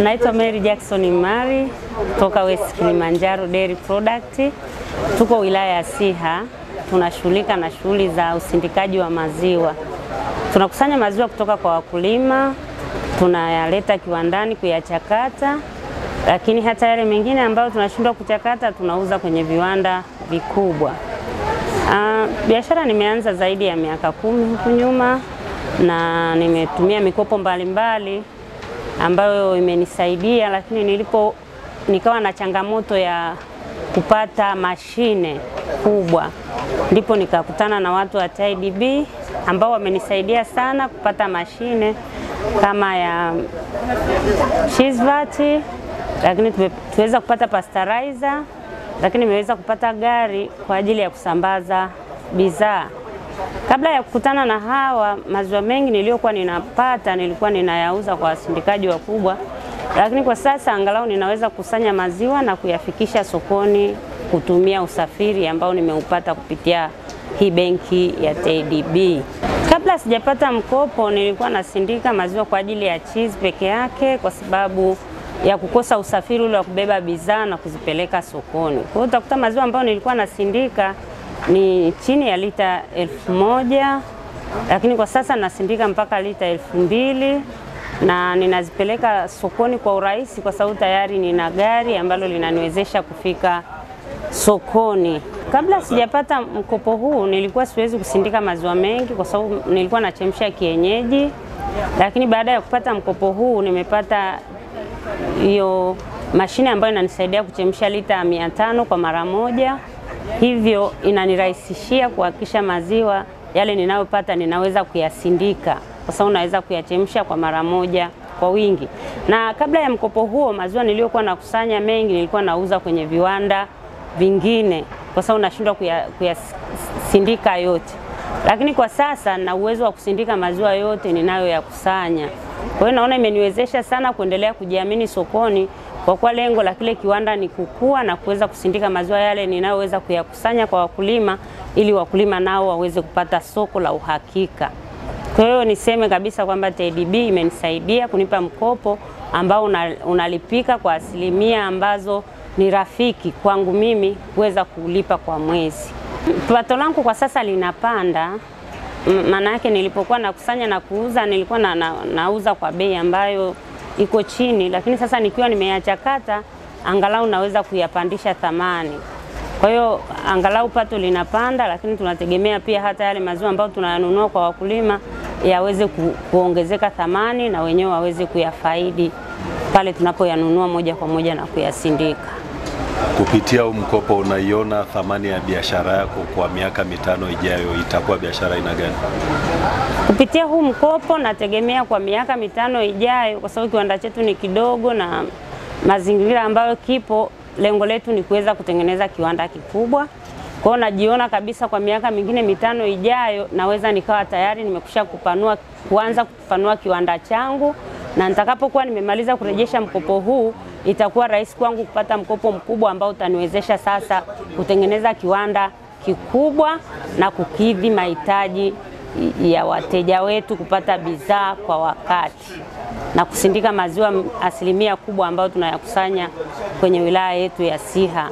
Naitwa Mary Jackson Mari kutoka West Kilimanjaro Dairy Product. Tuko wilaya ya Siha, tunashughulika na shughuli za usindikaji wa maziwa. Tunakusanya maziwa kutoka kwa wakulima, tunayaleta kiwandani kuyachakata, lakini hata yale mengine ambayo tunashindwa kuchakata tunauza kwenye viwanda vikubwa. Biashara nimeanza zaidi ya miaka 10 huku nyuma, na nimetumia mikopo mbalimbali ambayo imenisaidia, lakini nikawa na changamoto ya kupata mashine kubwa, ndipo nikakutana na watu wa TIDB ambao wamenisaidia sana kupata mashine kama ya Cheesevat, lakini tuweza kupata pasteurizer, lakini nimeweza kupata gari kwa ajili ya kusambaza bidhaa. Kabla ya kukutana na hawa, maziwa mengi niliyokuwa ninapata nilikuwa ninayauza kwa wasindikaji wakubwa, lakini kwa sasa angalau ninaweza kusanya maziwa na kuyafikisha sokoni kutumia usafiri ambao nimeupata kupitia hii benki ya TIDB. Kabla sijapata mkopo nilikuwa nasindika maziwa kwa ajili ya cheese peke yake kwa sababu ya kukosa usafiri ule wa kubeba bidhaa na kuzipeleka sokoni. Kwa hiyo utakuta maziwa ambayo nilikuwa nasindika ni chini ya lita 1000, lakini kwa sasa nasindika mpaka lita 2000 na ninazipeleka sokoni kwa urahisi kwa sababu tayari nina gari ambalo linaniwezesha kufika sokoni. Kabla sijapata mkopo huu nilikuwa siwezi kusindika maziwa mengi kwa sababu nilikuwa nachemsha kienyeji, lakini baada ya kupata mkopo huu nimepata hiyo mashine ambayo inanisaidia kuchemsha lita 500 kwa mara moja. Hivyo inanirahisishia kuhakikisha maziwa yale ninayopata ninaweza kuyasindika kwa sababu naweza kuyachemsha kwa mara moja kwa wingi. Na kabla ya mkopo huo maziwa niliyokuwa nakusanya mengi nilikuwa nauza kwenye viwanda vingine kwa sababu nashindwa kuyasindika yote. Lakini kwa sasa na uwezo wa kusindika maziwa yote ninayoyakusanya. Kwa hiyo naona imeniwezesha sana kuendelea kujiamini sokoni, kwa kuwa lengo la kile kiwanda ni kukua na kuweza kusindika maziwa yale ninayoweza kuyakusanya kwa wakulima ili wakulima nao waweze kupata soko la uhakika. Kwa hiyo niseme kabisa kwamba TIDB imenisaidia kunipa mkopo ambao unalipika kwa asilimia ambazo ni rafiki kwangu mimi kuweza kulipa kwa mwezi. Pato langu kwa sasa linapanda, maana yake nilipokuwa nakusanya na kuuza nilikuwa nauza kwa bei ambayo iko chini, lakini sasa nikiwa nimeyachakata angalau naweza kuyapandisha thamani. Kwa hiyo angalau pato linapanda, lakini tunategemea pia hata yale maziwa ambayo tunayanunua kwa wakulima yaweze kuongezeka thamani na wenyewe waweze kuyafaidi pale tunapoyanunua moja kwa moja na kuyasindika. Kupitia huu mkopo unaiona thamani ya biashara yako kwa miaka 5 ijayo itakuwa biashara aina gani? Kupitia huu mkopo nategemea kwa miaka 5 ijayo, kwa sababu kiwanda chetu ni kidogo na mazingira ambayo kipo, lengo letu ni kuweza kutengeneza kiwanda kikubwa. Kwa hiyo najiona kabisa kwa miaka mingine 5 ijayo naweza nikawa tayari nimekusha kuanza kupanua kiwanda changu, na nitakapokuwa nimemaliza kurejesha mkopo huu itakuwa rahisi kwangu kupata mkopo mkubwa ambao utaniwezesha sasa kutengeneza kiwanda kikubwa na kukidhi mahitaji ya wateja wetu, kupata bidhaa kwa wakati na kusindika maziwa asilimia kubwa ambayo tunayakusanya kwenye wilaya yetu ya Siha.